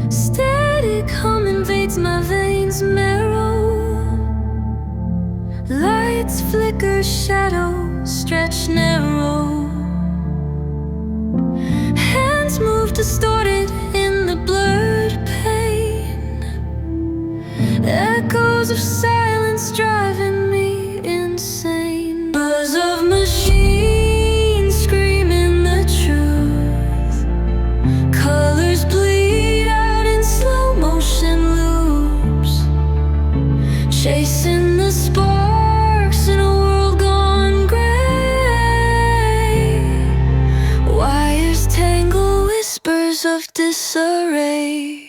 Static hum invades my veins marrow. Lights flicker, shadows stretch narrow. Hands move distorted in the blurred pain. Echoes of silence driving me insane. Buzz of machines screaming the truth. Colors bleed out in slow motion loops, chasing the sparks in a world gone gray. Wires tangle, whispers of disarray.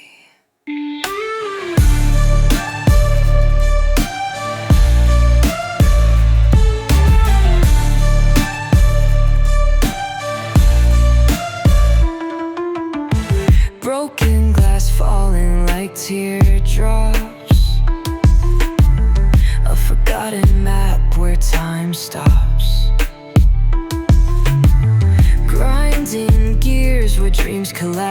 Broken glass falling like teardrops. A forgotten map where time stops. Grinding gears where dreams collapse.